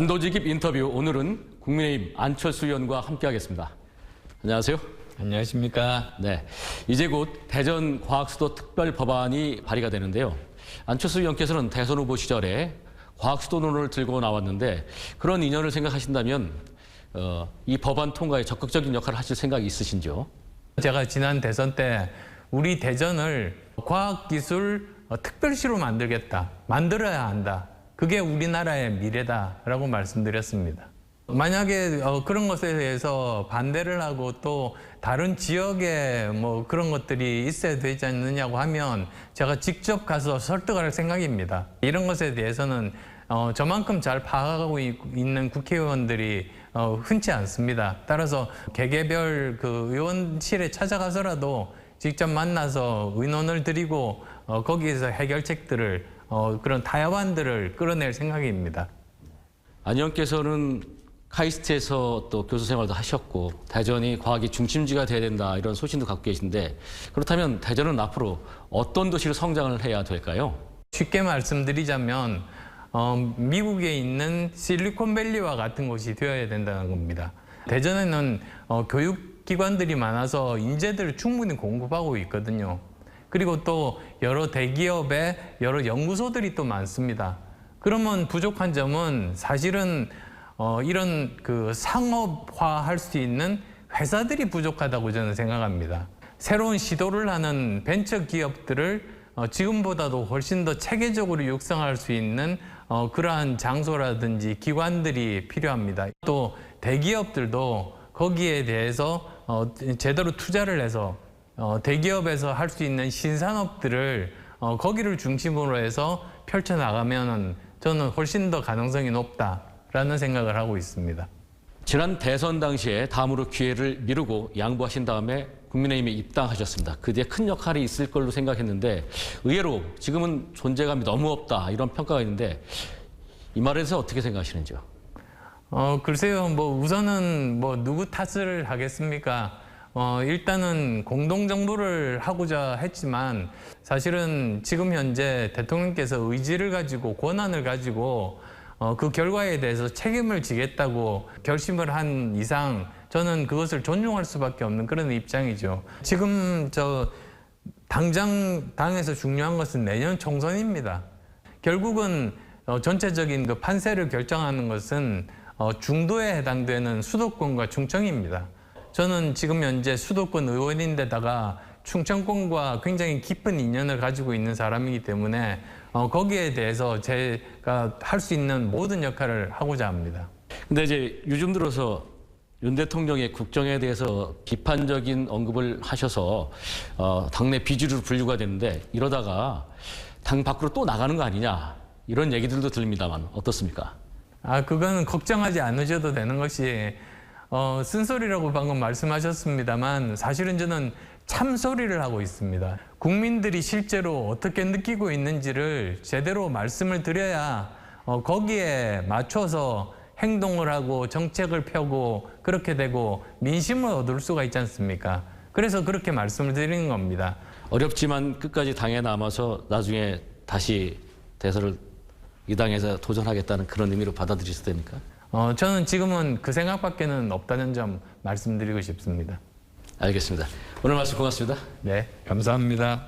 단도직입 인터뷰, 오늘은 국민의힘 안철수 의원과 함께하겠습니다. 안녕하세요. 안녕하십니까. 네, 이제 곧 대전 과학수도 특별 법안이 발의가 되는데요. 안철수 의원께서는 대선 후보 시절에 과학수도론을 들고 나왔는데 그런 인연을 생각하신다면 이 법안 통과에 적극적인 역할을 하실 생각이 있으신지요? 제가 지난 대선 때 우리 대전을 과학기술 특별시로 만들어야 한다. 그게 우리나라의 미래다라고 말씀드렸습니다. 만약에 그런 것에 대해서 반대를 하고 또 다른 지역에 그런 것들이 있어야 되지 않느냐고 하면 제가 직접 가서 설득할 생각입니다. 이런 것에 대해서는 저만큼 잘 파악하고 있는 국회의원들이 흔치 않습니다. 따라서 개개별 그 의원실에 찾아가서라도 직접 만나서 의논을 드리고 거기에서 해결책들을 그런 타협안들을 끌어낼 생각입니다. 안 의원께서는 카이스트에서 또 교수 생활도 하셨고 대전이 과학의 중심지가 돼야 된다 이런 소신도 갖고 계신데 그렇다면 대전은 앞으로 어떤 도시로 성장을 해야 될까요? 쉽게 말씀드리자면 미국에 있는 실리콘밸리와 같은 곳이 되어야 된다는 겁니다. 대전에는 교육기관들이 많아서 인재들을 충분히 공급하고 있거든요. 그리고 또 여러 대기업의 여러 연구소들이 또 많습니다. 그러면 부족한 점은 사실은 이런 그 상업화할 수 있는 회사들이 부족하다고 저는 생각합니다. 새로운 시도를 하는 벤처 기업들을 지금보다도 훨씬 더 체계적으로 육성할 수 있는 그러한 장소라든지 기관들이 필요합니다. 또 대기업들도 거기에 대해서 제대로 투자를 해서 대기업에서 할 수 있는 신산업들을 거기를 중심으로 해서 펼쳐나가면 저는 훨씬 더 가능성이 높다라는 생각을 하고 있습니다. 지난 대선 당시에 다음으로 기회를 미루고 양보하신 다음에 국민의힘에 입당하셨습니다. 그 뒤에 큰 역할이 있을 걸로 생각했는데 의외로 지금은 존재감이 너무 없다 이런 평가가 있는데 이 말에 대해서 어떻게 생각하시는지요? 글쎄요, 우선은 누구 탓을 하겠습니까? 일단은 공동정부를 하고자 했지만 사실은 지금 현재 대통령께서 의지를 가지고 권한을 가지고 그 결과에 대해서 책임을 지겠다고 결심을 한 이상 저는 그것을 존중할 수밖에 없는 그런 입장이죠. 지금 당장 당에서 중요한 것은 내년 총선입니다. 결국은 전체적인 그 판세를 결정하는 것은 중도에 해당되는 수도권과 충청입니다. 저는 지금 현재 수도권 의원인데다가 충청권과 굉장히 깊은 인연을 가지고 있는 사람이기 때문에 거기에 대해서 제가 할 수 있는 모든 역할을 하고자 합니다. 근데 이제 요즘 들어서 윤 대통령의 국정에 대해서 비판적인 언급을 하셔서 당내 비주류로 분류가 됐는데 이러다가 당 밖으로 또 나가는 거 아니냐 이런 얘기들도 들립니다만 어떻습니까? 그거는 걱정하지 않으셔도 되는 것이 쓴소리라고 방금 말씀하셨습니다만 사실은 저는 참소리를 하고 있습니다. 국민들이 실제로 어떻게 느끼고 있는지를 제대로 말씀을 드려야 거기에 맞춰서 행동을 하고 정책을 펴고 그렇게 되고 민심을 얻을 수가 있지 않습니까? 그래서 그렇게 말씀을 드리는 겁니다. 어렵지만 끝까지 당에 남아서 나중에 다시 대선을 이 당에서 도전하겠다는 그런 의미로 받아들이셔도 됩니까? 저는 지금은 그 생각밖에는 없다는 점 말씀드리고 싶습니다. 알겠습니다. 오늘 말씀 고맙습니다. 네, 감사합니다.